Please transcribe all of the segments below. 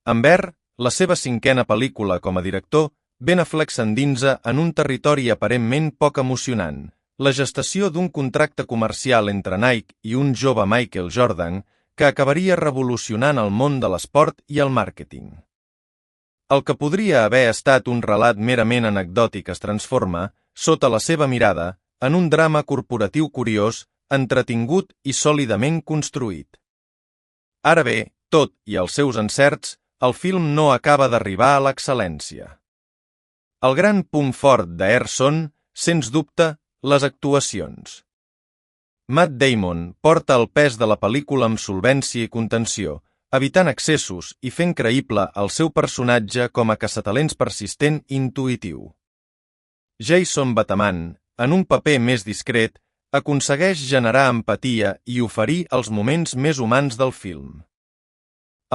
En Bear, la seva 5ª pel·lícula com a director, Ben Affleck s'endinsa en un territori aparentment poc emocionant, la gestació d'un contracte comercial entre Nike i un jove Michael Jordan que acabaria revolucionant el món de l'esport i el màrqueting. El que podria haver estat un relat merament anecdòtic es transforma, sota la seva mirada, en un drama corporatiu curiós, entretingut i sòlidament construït. Ara bé, tot i els seus encerts, el film no acaba d'arribar a l'excel·lència. El gran punt fort d'Air són, sens dubte, les actuacions. Matt Damon porta el pes de la pel·lícula amb solvència i contenció, evitant excessos i fent creïble el seu personatge com a caçatalents persistent i intuïtiu. Jason Bateman, en un paper més discret, aconsegueix generar empatia i oferir els moments més humans del film.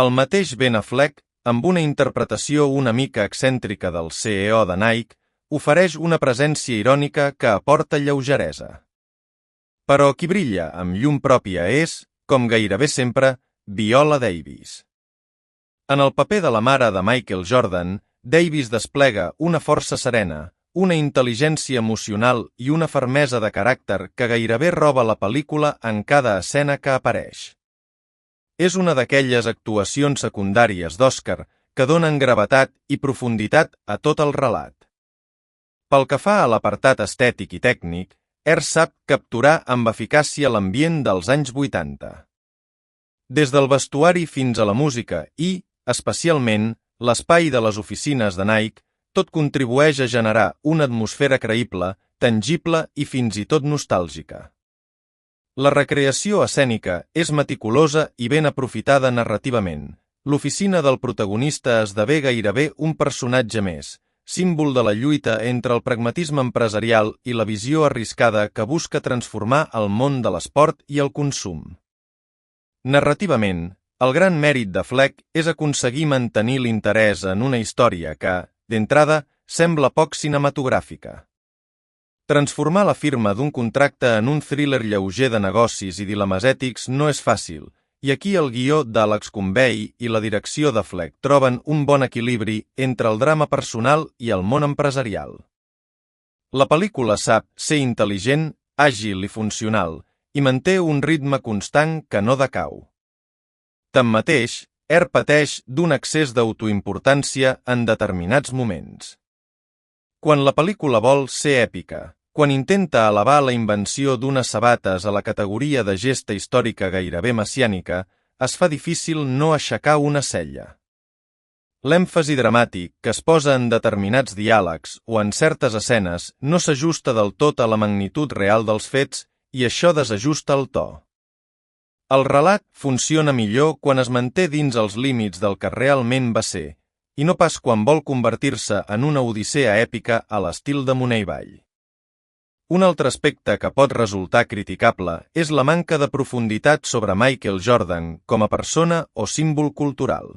El mateix Ben Affleck, amb una interpretació una mica excèntrica del CEO de Nike, ofereix una presència irònica que aporta lleugeresa. Però qui brilla amb llum pròpia és, com gairebé sempre, Viola Davis. En el paper de la mare de Michael Jordan, Davis desplega una força serena, una intel·ligència emocional i una fermesa de caràcter que gairebé roba la pel·lícula en cada escena que apareix. És una d'aquelles actuacions secundàries d'Oscar que donen gravetat i profunditat a tot el relat. Pel que fa a l'apartat estètic i tècnic, Air sap capturar amb eficàcia l'ambient dels anys 80. Des del vestuari fins a la música i, especialment, l'espai de les oficines de Nike, tot contribueix a generar una atmosfera creïble, tangible i fins i tot nostàlgica. La recreació escènica és meticulosa i ben aprofitada narrativament. L'oficina del protagonista esdevé gairebé un personatge més, símbol de la lluita entre el pragmatisme empresarial i la visió arriscada que busca transformar el món de l'esport i el consum. Narrativament, el gran mèrit de Fleck és aconseguir mantenir l'interès en una història que, d'entrada, sembla poc cinematogràfica. Transformar la firma d'un contracte en un thriller lleuger de negocis i dilemes ètics no és fàcil, i aquí el guió d'Alex Convey i la direcció de Fleck troben un bon equilibri entre el drama personal i el món empresarial. La pel·lícula sap ser intel·ligent, àgil i funcional, i manté un ritme constant que no decau. Tanmateix, Air pateix d'un excés d'autoimportància en determinats moments. Quan la pel·lícula vol ser èpica, quan intenta elevar la invenció d'unes sabates a la categoria de gesta històrica gairebé messiànica, es fa difícil no aixecar una cella. L'èmfasi dramàtic que es posa en determinats diàlegs o en certes escenes no s'ajusta del tot a la magnitud real dels fets i això desajusta el to. El relat funciona millor quan es manté dins els límits del que realment va ser, i no pas quan vol convertir-se en una odissea èpica a l'estil de Moneyball. Un altre aspecte que pot resultar criticable és la manca de profunditat sobre Michael Jordan com a persona o símbol cultural.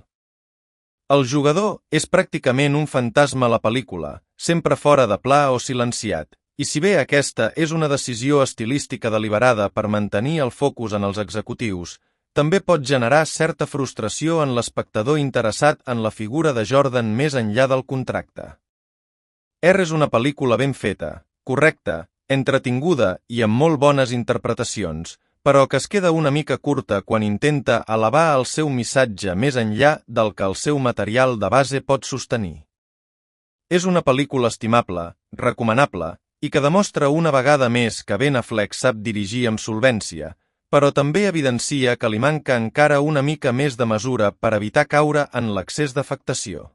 El jugador és pràcticament un fantasma a la pel·lícula, sempre fora de pla o silenciat, i si bé aquesta és una decisió estilística deliberada per mantenir el focus en els executius, també pot generar certa frustració en l'espectador interessat en la figura de Jordan més enllà del contracte. Air és una pel·lícula ben feta, correcta, entretinguda i amb molt bones interpretacions, però que es queda una mica curta quan intenta elevar el seu missatge més enllà del que el seu material de base pot sostenir. És una pel·lícula estimable, recomanable, i que demostra una vegada més que Ben Affleck sap dirigir amb solvència, però també evidencia que li manca encara una mica més de mesura per evitar caure en l'excés d'afectació.